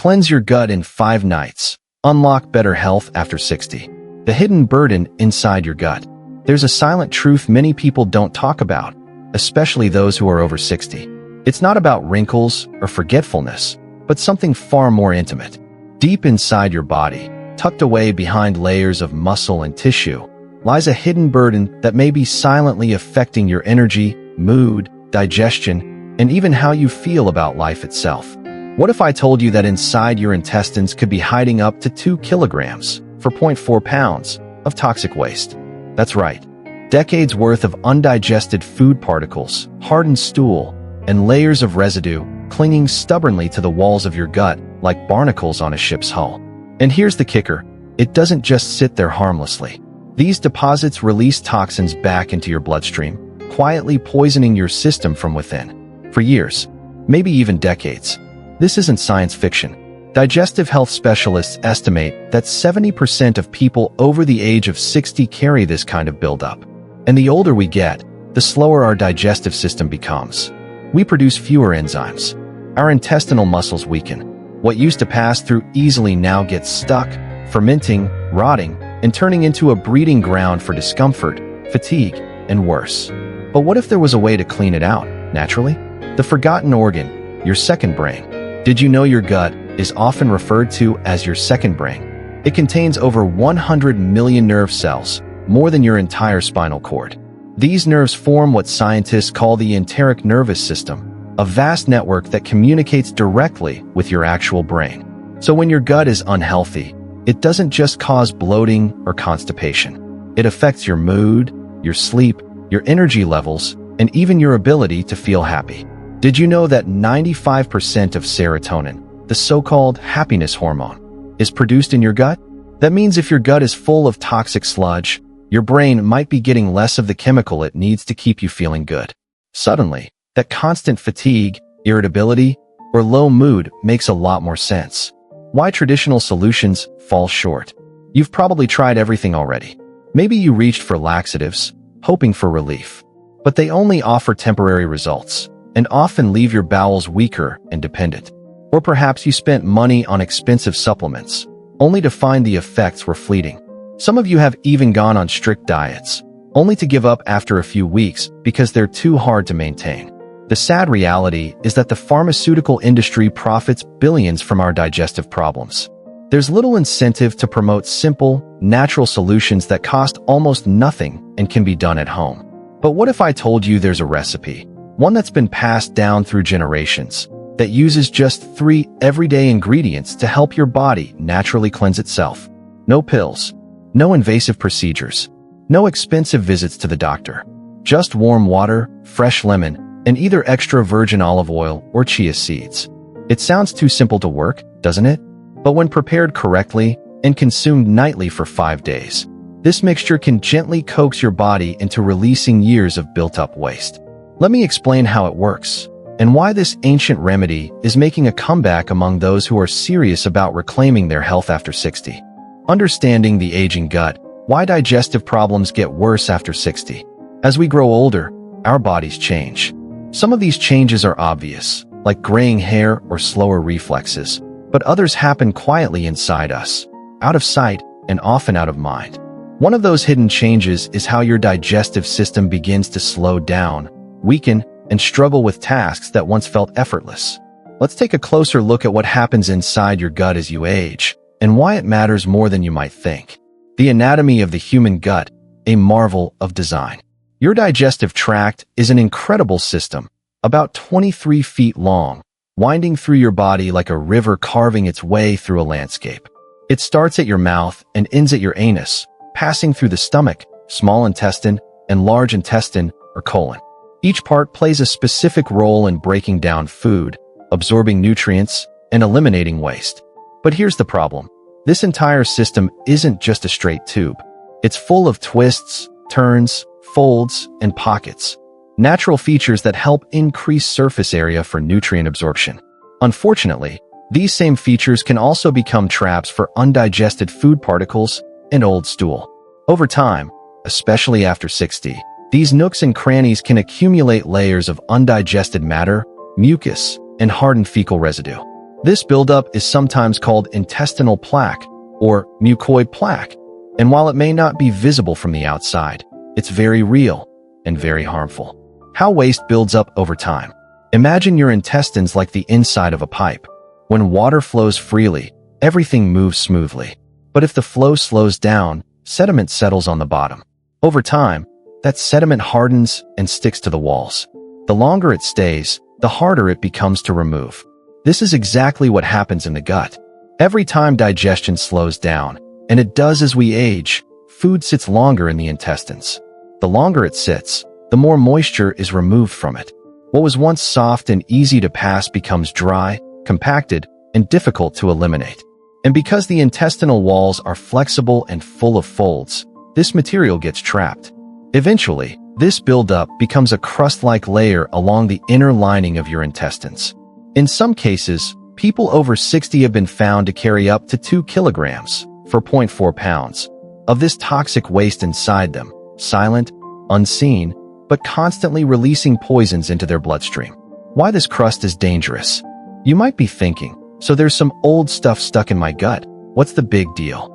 Cleanse your gut in 5 nights. Unlock better health after 60. The hidden burden inside your gut. There's a silent truth many people don't talk about, especially those who are over 60. It's not about wrinkles or forgetfulness, but something far more intimate. Deep inside your body, tucked away behind layers of muscle and tissue, lies a hidden burden that may be silently affecting your energy, mood, digestion, and even how you feel about life itself. What if I told you that inside your intestines could be hiding up to 2 kilograms for 0.4 pounds of toxic waste? That's right. Decades worth of undigested food particles, hardened stool, and layers of residue clinging stubbornly to the walls of your gut like barnacles on a ship's hull. And here's the kicker. It doesn't just sit there harmlessly. These deposits release toxins back into your bloodstream, quietly poisoning your system from within. For years, maybe even decades. This isn't science fiction. Digestive health specialists estimate that 70% of people over the age of 60 carry this kind of buildup. And the older we get, the slower our digestive system becomes. We produce fewer enzymes. Our intestinal muscles weaken. What used to pass through easily now gets stuck, fermenting, rotting, and turning into a breeding ground for discomfort, fatigue, and worse. But what if there was a way to clean it out, naturally? The forgotten organ, your second brain. Did you know your gut is often referred to as your second brain? It contains over 100 million nerve cells, more than your entire spinal cord. These nerves form what scientists call the enteric nervous system, a vast network that communicates directly with your actual brain. So when your gut is unhealthy, it doesn't just cause bloating or constipation. It affects your mood, your sleep, your energy levels, and even your ability to feel happy. Did you know that 95% of serotonin, the so-called happiness hormone, is produced in your gut? That means if your gut is full of toxic sludge, your brain might be getting less of the chemical it needs to keep you feeling good. Suddenly, that constant fatigue, irritability, or low mood makes a lot more sense. Why traditional solutions fall short. You've probably tried everything already. Maybe you reached for laxatives, hoping for relief. But they only offer temporary results, and often leave your bowels weaker and dependent. Or perhaps you spent money on expensive supplements, only to find the effects were fleeting. Some of you have even gone on strict diets, only to give up after a few weeks because they're too hard to maintain. The sad reality is that the pharmaceutical industry profits billions from our digestive problems. There's little incentive to promote simple, natural solutions that cost almost nothing and can be done at home. But what if I told you there's a recipe, one that's been passed down through generations, that uses just 3 everyday ingredients to help your body naturally cleanse itself? No pills, no invasive procedures, no expensive visits to the doctor. Just warm water, fresh lemon, and either extra virgin olive oil or chia seeds. It sounds too simple to work, doesn't it? But when prepared correctly and consumed nightly for 5 days, this mixture can gently coax your body into releasing years of built-up waste. Let me explain how it works, and why this ancient remedy is making a comeback among those who are serious about reclaiming their health after 60. Understanding the aging gut, why digestive problems get worse after 60. As we grow older, our bodies change. Some of these changes are obvious, like graying hair or slower reflexes, but others happen quietly inside us, out of sight and often out of mind. One of those hidden changes is how your digestive system begins to slow down, weaken, and struggle with tasks that once felt effortless. Let's take a closer look at what happens inside your gut as you age, and why it matters more than you might think. The anatomy of the human gut, a marvel of design. Your digestive tract is an incredible system, about 23 feet long, winding through your body like a river carving its way through a landscape. It starts at your mouth and ends at your anus, passing through the stomach, small intestine, and large intestine or colon. Each part plays a specific role in breaking down food, absorbing nutrients, and eliminating waste. But here's the problem. This entire system isn't just a straight tube. It's full of twists, turns, folds, and pockets, natural features that help increase surface area for nutrient absorption. Unfortunately, these same features can also become traps for undigested food particles and old stool. Over time, especially after 60, these nooks and crannies can accumulate layers of undigested matter, mucus, and hardened fecal residue. This buildup is sometimes called intestinal plaque or mucoid plaque, and while it may not be visible from the outside, it's very real and very harmful. How waste builds up over time. Imagine your intestines like the inside of a pipe. When water flows freely, everything moves smoothly. But if the flow slows down, sediment settles on the bottom. Over time, that sediment hardens and sticks to the walls. The longer it stays, the harder it becomes to remove. This is exactly what happens in the gut. Every time digestion slows down, and it does as we age, food sits longer in the intestines. The longer it sits, the more moisture is removed from it. What was once soft and easy to pass becomes dry, compacted, and difficult to eliminate. And because the intestinal walls are flexible and full of folds, this material gets trapped. Eventually, this buildup becomes a crust-like layer along the inner lining of your intestines. In some cases, people over 60 have been found to carry up to 2 kilograms, 4.4 pounds, of this toxic waste inside them, silent, unseen, but constantly releasing poisons into their bloodstream. Why this crust is dangerous? You might be thinking, so there's some old stuff stuck in my gut. What's the big deal?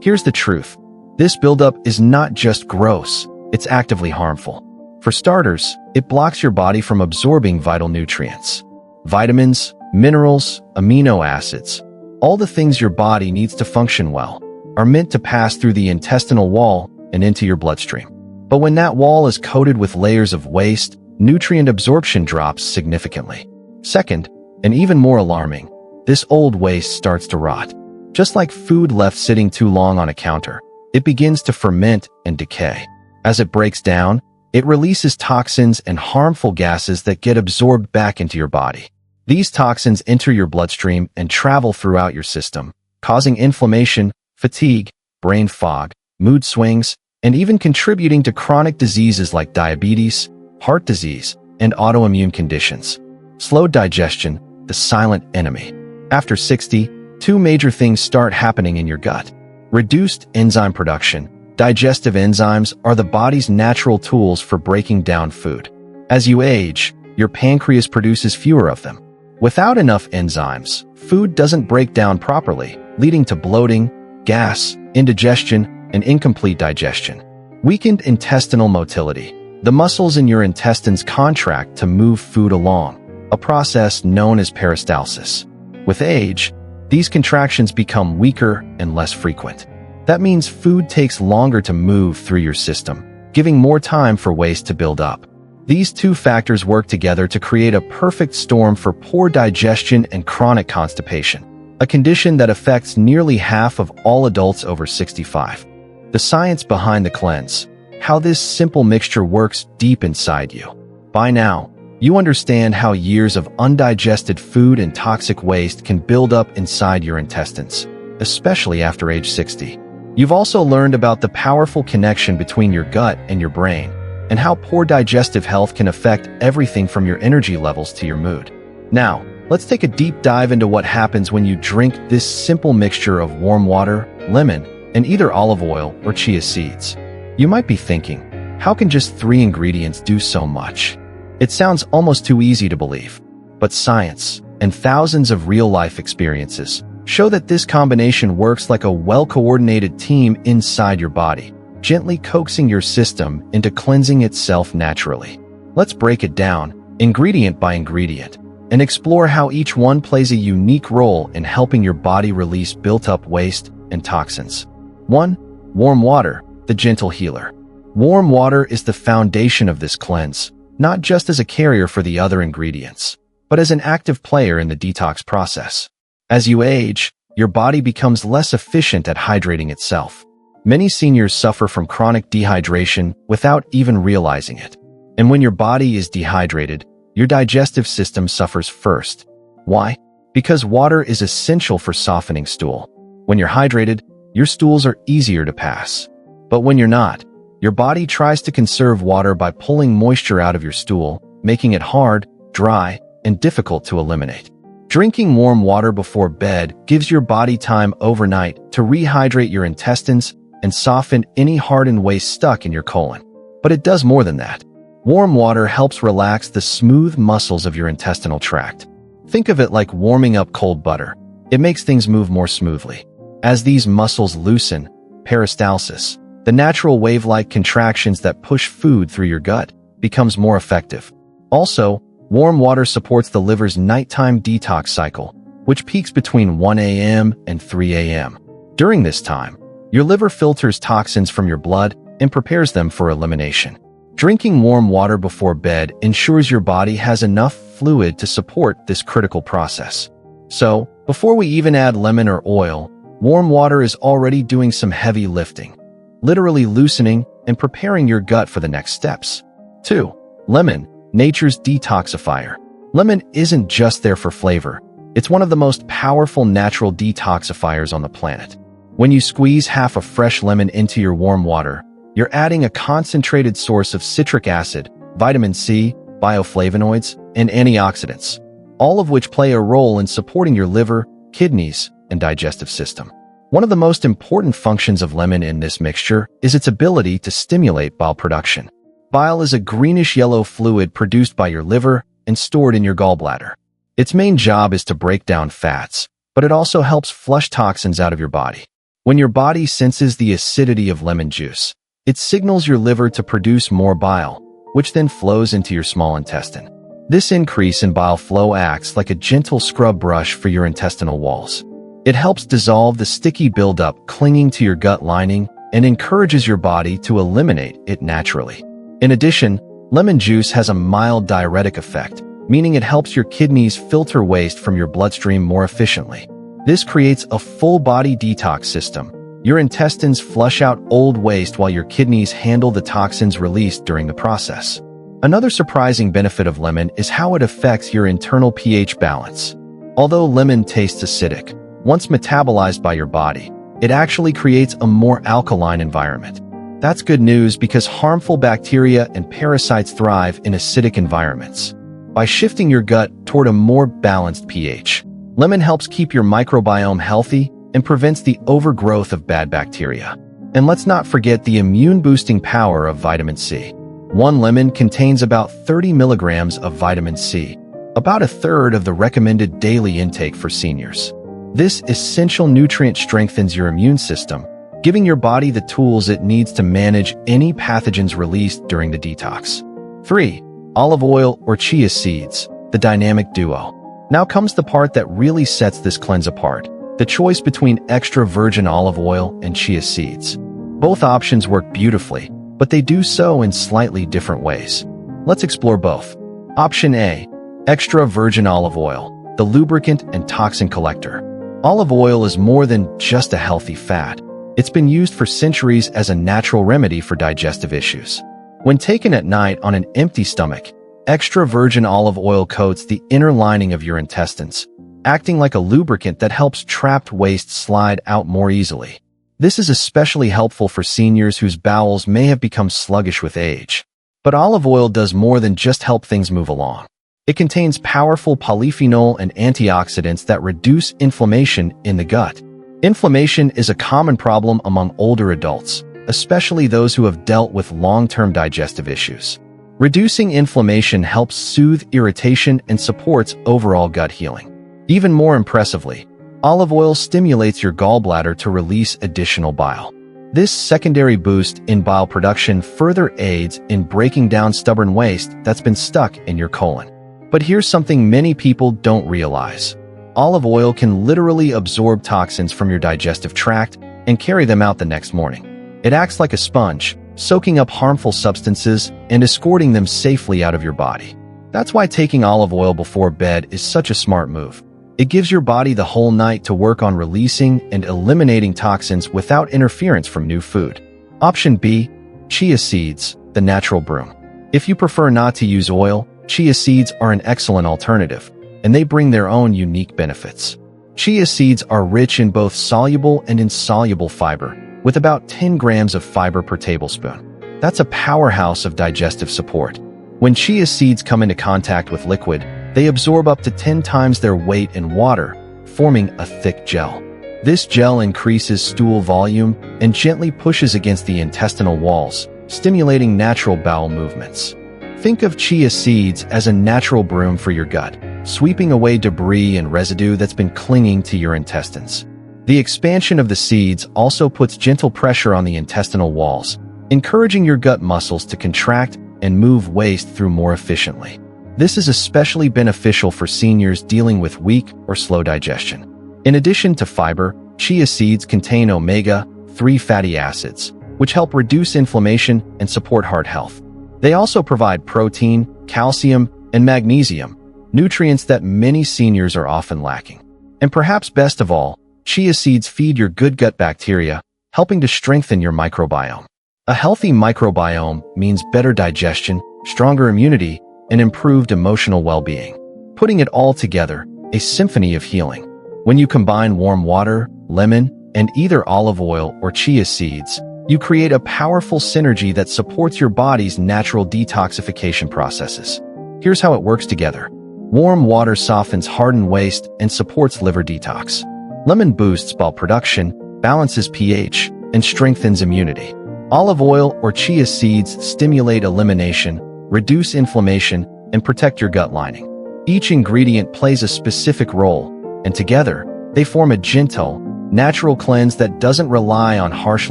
Here's the truth. This buildup is not just gross, it's actively harmful. For starters, it blocks your body from absorbing vital nutrients. Vitamins, minerals, amino acids, all the things your body needs to function well, are meant to pass through the intestinal wall and into your bloodstream. But when that wall is coated with layers of waste, nutrient absorption drops significantly. Second, and even more alarming, this old waste starts to rot. Just like food left sitting too long on a counter, it begins to ferment and decay. As it breaks down, it releases toxins and harmful gases that get absorbed back into your body. These toxins enter your bloodstream and travel throughout your system, causing inflammation, fatigue, brain fog, mood swings, and even contributing to chronic diseases like diabetes, heart disease, and autoimmune conditions. Slow digestion, the silent enemy. After 60, two major things start happening in your gut. Reduced enzyme production. Digestive enzymes are the body's natural tools for breaking down food. As you age, your pancreas produces fewer of them. Without enough enzymes, food doesn't break down properly, leading to bloating, gas, indigestion, and incomplete digestion. Weakened intestinal motility. The muscles in your intestines contract to move food along, a process known as peristalsis. With age, these contractions become weaker and less frequent. That means food takes longer to move through your system, giving more time for waste to build up. These two factors work together to create a perfect storm for poor digestion and chronic constipation, a condition that affects nearly half of all adults over 65. The science behind the cleanse, how this simple mixture works deep inside you. By now, you understand how years of undigested food and toxic waste can build up inside your intestines, especially after age 60. You've also learned about the powerful connection between your gut and your brain, and how poor digestive health can affect everything from your energy levels to your mood. Now, let's take a deep dive into what happens when you drink this simple mixture of warm water, lemon, and either olive oil or chia seeds. You might be thinking, how can just 3 ingredients do so much? It sounds almost too easy to believe, but science and thousands of real-life experiences show that this combination works like a well-coordinated team inside your body, gently coaxing your system into cleansing itself naturally. Let's break it down, ingredient by ingredient, and explore how each one plays a unique role in helping your body release built-up waste and toxins. 1. Warm water, the gentle healer. Warm water is the foundation of this cleanse, not just as a carrier for the other ingredients, but as an active player in the detox process. As you age, your body becomes less efficient at hydrating itself. Many seniors suffer from chronic dehydration without even realizing it. And when your body is dehydrated, your digestive system suffers first. Why? Because water is essential for softening stool. When you're hydrated, your stools are easier to pass. But when you're not, your body tries to conserve water by pulling moisture out of your stool, making it hard, dry, and difficult to eliminate. Drinking warm water before bed gives your body time overnight to rehydrate your intestines and soften any hardened waste stuck in your colon. But it does more than that. Warm water helps relax the smooth muscles of your intestinal tract. Think of it like warming up cold butter. It makes things move more smoothly. As these muscles loosen, peristalsis, the natural wave-like contractions that push food through your gut, becomes more effective. Also, warm water supports the liver's nighttime detox cycle, which peaks between 1 a.m. and 3 a.m. During this time, your liver filters toxins from your blood and prepares them for elimination. Drinking warm water before bed ensures your body has enough fluid to support this critical process. So, before we even add lemon or oil, warm water is already doing some heavy lifting, literally loosening and preparing your gut for the next steps. 2. Lemon, nature's detoxifier. Lemon isn't just there for flavor. It's one of the most powerful natural detoxifiers on the planet. When you squeeze half a fresh lemon into your warm water, you're adding a concentrated source of citric acid, vitamin C, bioflavonoids, and antioxidants, all of which play a role in supporting your liver, kidneys, and digestive system. One of the most important functions of lemon in this mixture is its ability to stimulate bile production. Bile is a greenish-yellow fluid produced by your liver and stored in your gallbladder. Its main job is to break down fats, but it also helps flush toxins out of your body. When your body senses the acidity of lemon juice, it signals your liver to produce more bile, which then flows into your small intestine. This increase in bile flow acts like a gentle scrub brush for your intestinal walls. It helps dissolve the sticky buildup clinging to your gut lining and encourages your body to eliminate it naturally. In addition, lemon juice has a mild diuretic effect, meaning it helps your kidneys filter waste from your bloodstream more efficiently. This creates a full-body detox system. Your intestines flush out old waste while your kidneys handle the toxins released during the process. Another surprising benefit of lemon is how it affects your internal pH balance. Although lemon tastes acidic, once metabolized by your body, it actually creates a more alkaline environment. That's good news because harmful bacteria and parasites thrive in acidic environments. By shifting your gut toward a more balanced pH, lemon helps keep your microbiome healthy and prevents the overgrowth of bad bacteria. And let's not forget the immune-boosting power of vitamin C. One lemon contains about 30 milligrams of vitamin C, about a third of the recommended daily intake for seniors. This essential nutrient strengthens your immune system, giving your body the tools it needs to manage any pathogens released during the detox. 3. Olive oil or chia seeds, the dynamic duo. Now comes the part that really sets this cleanse apart, the choice between extra virgin olive oil and chia seeds. Both options work beautifully, but they do so in slightly different ways. Let's explore both. Option A, extra virgin olive oil, the lubricant and toxin collector. Olive oil is more than just a healthy fat. It's been used for centuries as a natural remedy for digestive issues. When taken at night on an empty stomach, extra virgin olive oil coats the inner lining of your intestines, acting like a lubricant that helps trapped waste slide out more easily. This is especially helpful for seniors whose bowels may have become sluggish with age. But olive oil does more than just help things move along. It contains powerful polyphenol and antioxidants that reduce inflammation in the gut. Inflammation is a common problem among older adults, especially those who have dealt with long-term digestive issues. Reducing inflammation helps soothe irritation and supports overall gut healing. Even more impressively, olive oil stimulates your gallbladder to release additional bile. This secondary boost in bile production further aids in breaking down stubborn waste that's been stuck in your colon. But here's something many people don't realize. Olive oil can literally absorb toxins from your digestive tract and carry them out the next morning. It acts like a sponge, soaking up harmful substances and escorting them safely out of your body. That's why taking olive oil before bed is such a smart move. It gives your body the whole night to work on releasing and eliminating toxins without interference from new food. Option B, chia seeds, the natural broom. If you prefer not to use oil, chia seeds are an excellent alternative, and they bring their own unique benefits. Chia seeds are rich in both soluble and insoluble fiber, with about 10 grams of fiber per tablespoon. That's a powerhouse of digestive support. When chia seeds come into contact with liquid, they absorb up to 10 times their weight in water, forming a thick gel. This gel increases stool volume and gently pushes against the intestinal walls, stimulating natural bowel movements. Think of chia seeds as a natural broom for your gut, sweeping away debris and residue that's been clinging to your intestines. The expansion of the seeds also puts gentle pressure on the intestinal walls, encouraging your gut muscles to contract and move waste through more efficiently. This is especially beneficial for seniors dealing with weak or slow digestion. In addition to fiber, chia seeds contain omega-3 fatty acids, which help reduce inflammation and support heart health. They also provide protein, calcium, and magnesium, nutrients that many seniors are often lacking. And perhaps best of all, chia seeds feed your good gut bacteria, helping to strengthen your microbiome. A healthy microbiome means better digestion, stronger immunity, and improved emotional well-being. Putting it all together, a symphony of healing. When you combine warm water, lemon, and either olive oil or chia seeds, you create a powerful synergy that supports your body's natural detoxification processes. Here's how it works together. Warm water softens hardened waste and supports liver detox. Lemon boosts bile production, balances pH, and strengthens immunity. Olive oil or chia seeds stimulate elimination, reduce inflammation, and protect your gut lining. Each ingredient plays a specific role, and together, they form a gentle, natural cleanse that doesn't rely on harsh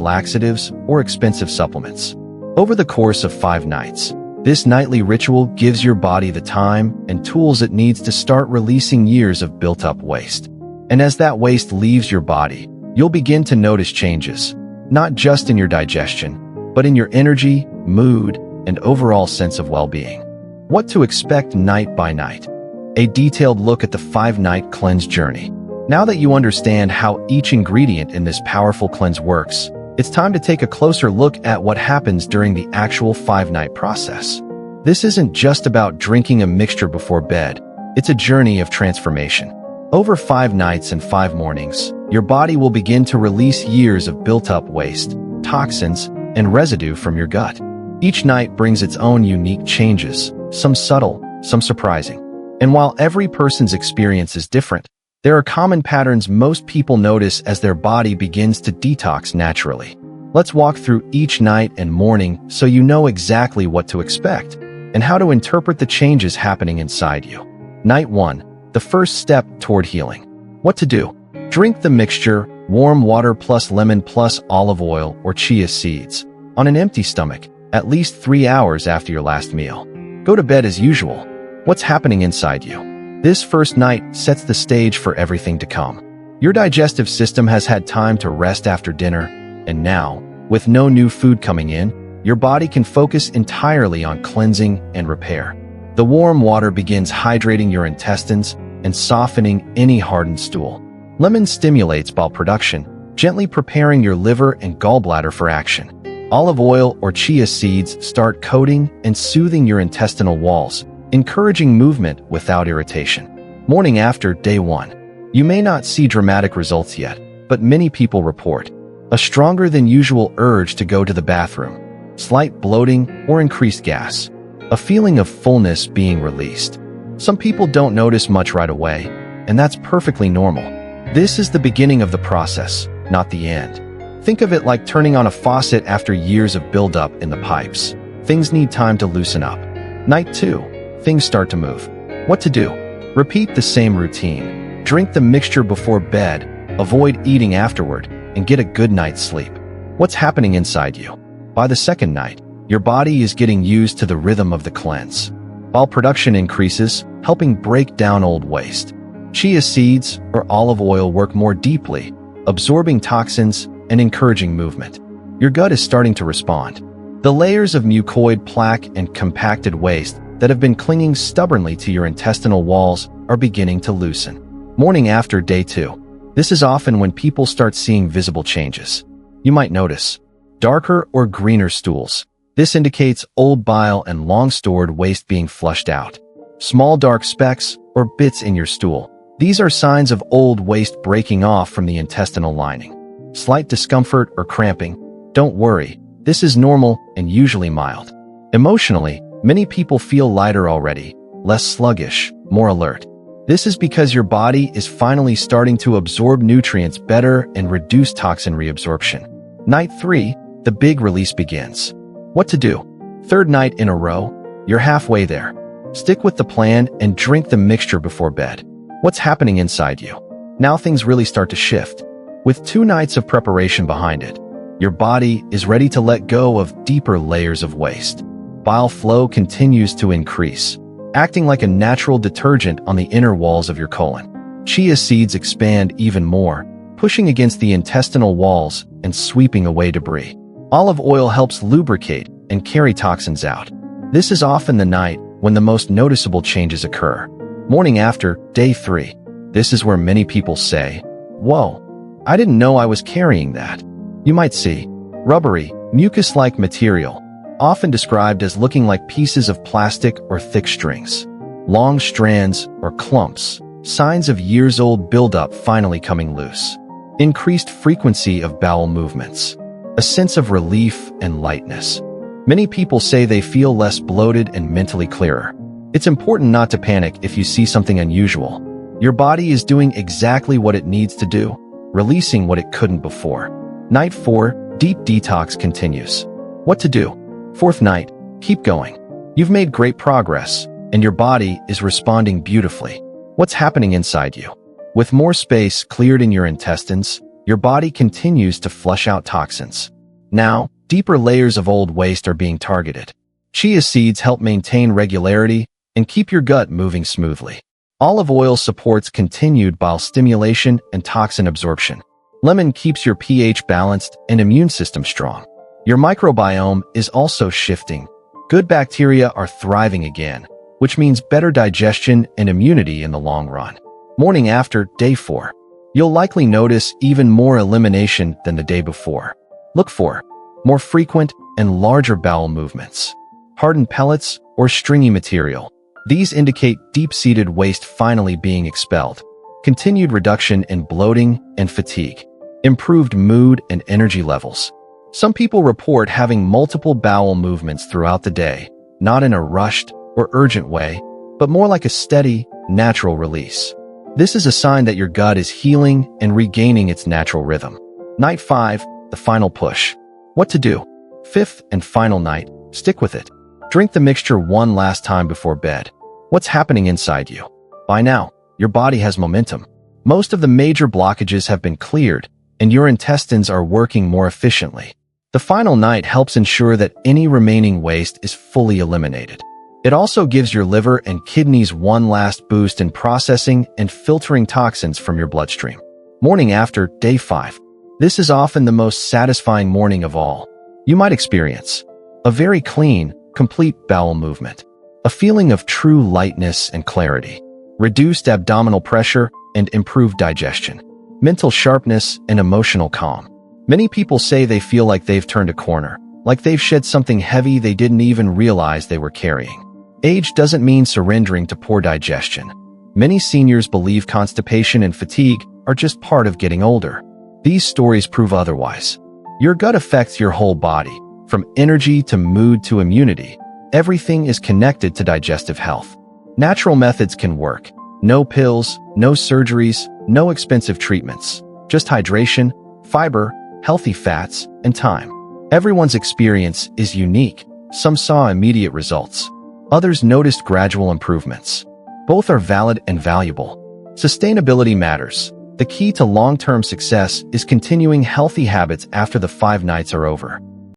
laxatives or expensive supplements. Over the course of 5 nights, this nightly ritual gives your body the time and tools it needs to start releasing years of built-up waste. And as that waste leaves your body, you'll begin to notice changes, not just in your digestion, but in your energy, mood, and overall sense of well-being. What to expect night by night. A detailed look at the 5-night cleanse journey. Now that you understand how each ingredient in this powerful cleanse works, it's time to take a closer look at what happens during the actual 5-night process. This isn't just about drinking a mixture before bed, it's a journey of transformation. Over 5 nights and 5 mornings, your body will begin to release years of built-up waste, toxins, and residue from your gut. Each night brings its own unique changes, some subtle, some surprising. And while every person's experience is different, there are common patterns most people notice as their body begins to detox naturally. Let's walk through each night and morning so you know exactly what to expect and how to interpret the changes happening inside you. Night 1. The first step toward healing. What to do? Drink the mixture, warm water plus lemon plus olive oil or chia seeds, on an empty stomach, at least 3 hours after your last meal. Go to bed as usual. What's happening inside you? This first night sets the stage for everything to come. Your digestive system has had time to rest after dinner, and now, with no new food coming in, your body can focus entirely on cleansing and repair. The warm water begins hydrating your intestines and softening any hardened stool. Lemon stimulates bile production, gently preparing your liver and gallbladder for action. Olive oil or chia seeds start coating and soothing your intestinal walls, encouraging movement without irritation. Morning after day 1. You may not see dramatic results yet, but many people report a stronger than usual urge to go to the bathroom, slight bloating or increased gas, a feeling of fullness being released. Some people don't notice much right away, and that's perfectly normal. This is the beginning of the process, not the end. Think of it like turning on a faucet after years of buildup in the pipes. Things need time to loosen up. Night 2. Things start to move. What to do? Repeat the same routine. Drink the mixture before bed, avoid eating afterward, and get a good night's sleep. What's happening inside you? By the second night, your body is getting used to the rhythm of the cleanse. Bile production increases, helping break down old waste. Chia seeds or olive oil work more deeply, absorbing toxins and encouraging movement. Your gut is starting to respond. The layers of mucoid plaque and compacted waste that have been clinging stubbornly to your intestinal walls are beginning to loosen. Morning after day 2. This is often when people start seeing visible changes. You might notice darker or greener stools. This indicates old bile and long-stored waste being flushed out. Small dark specks or bits in your stool. These are signs of old waste breaking off from the intestinal lining. Slight discomfort or cramping. Don't worry, this is normal and usually mild. Emotionally, many people feel lighter already, less sluggish, more alert. This is because your body is finally starting to absorb nutrients better and reduce toxin reabsorption. Night 3, the big release begins. What to do? Third night in a row, You're halfway there. Stick with the plan and drink the mixture before bed. What's happening inside you? Now things really start to shift. With 2 nights of preparation behind it, your body is ready to let go of deeper layers of waste. Bile flow continues to increase, acting like a natural detergent on the inner walls of your colon. Chia seeds expand even more, pushing against the intestinal walls and sweeping away debris. Olive oil helps lubricate and carry toxins out. This is often the night when the most noticeable changes occur. Morning after, day 3. This is where many people say, "Whoa, I didn't know I was carrying that." You might see rubbery, mucus-like material, often described as looking like pieces of plastic or thick strings. Long strands or clumps, signs of years-old buildup finally coming loose. Increased frequency of bowel movements. A sense of relief and lightness. Many people say they feel less bloated and mentally clearer. It's important not to panic if you see something unusual. Your body is doing exactly what it needs to do, releasing what it couldn't before. Night 4, deep detox continues. What to do? 4th night, keep going. You've made great progress, and your body is responding beautifully. What's happening inside you? With more space cleared in your intestines, your body continues to flush out toxins. Now, deeper layers of old waste are being targeted. Chia seeds help maintain regularity and keep your gut moving smoothly. Olive oil supports continued bile stimulation and toxin absorption. Lemon keeps your pH balanced and immune system strong. Your microbiome is also shifting. Good bacteria are thriving again, which means better digestion and immunity in the long run. Morning after, day 4. You'll likely notice even more elimination than the day before. Look for more frequent and larger bowel movements. Hardened pellets or stringy material. These indicate deep-seated waste finally being expelled. Continued reduction in bloating and fatigue. Improved mood and energy levels. Some people report having multiple bowel movements throughout the day, not in a rushed or urgent way, but more like a steady, natural release. This is a sign that your gut is healing and regaining its natural rhythm. Night 5, the final push. What to do? 5th and final night, stick with it. Drink the mixture one last time before bed. What's happening inside you? By now, your body has momentum. Most of the major blockages have been cleared, and your intestines are working more efficiently. The final night helps ensure that any remaining waste is fully eliminated. It also gives your liver and kidneys one last boost in processing and filtering toxins from your bloodstream. Morning after, day 5. This is often the most satisfying morning of all. You might experience a very clean, complete bowel movement, a feeling of true lightness and clarity, reduced abdominal pressure and improved digestion, mental sharpness and emotional calm. Many people say they feel like they've turned a corner, like they've shed something heavy they didn't even realize they were carrying. Age doesn't mean surrendering to poor digestion. Many seniors believe constipation and fatigue are just part of getting older. These stories prove otherwise. Your gut affects your whole body, from energy to mood to immunity. Everything is connected to digestive health. Natural methods can work. No pills, no surgeries, no expensive treatments. Just hydration, fiber, healthy fats, and time. Everyone's experience is unique. Some saw immediate results. Others noticed gradual improvements. Both are valid and valuable. Sustainability matters. The key to long-term success is continuing healthy habits after the 5 nights are over.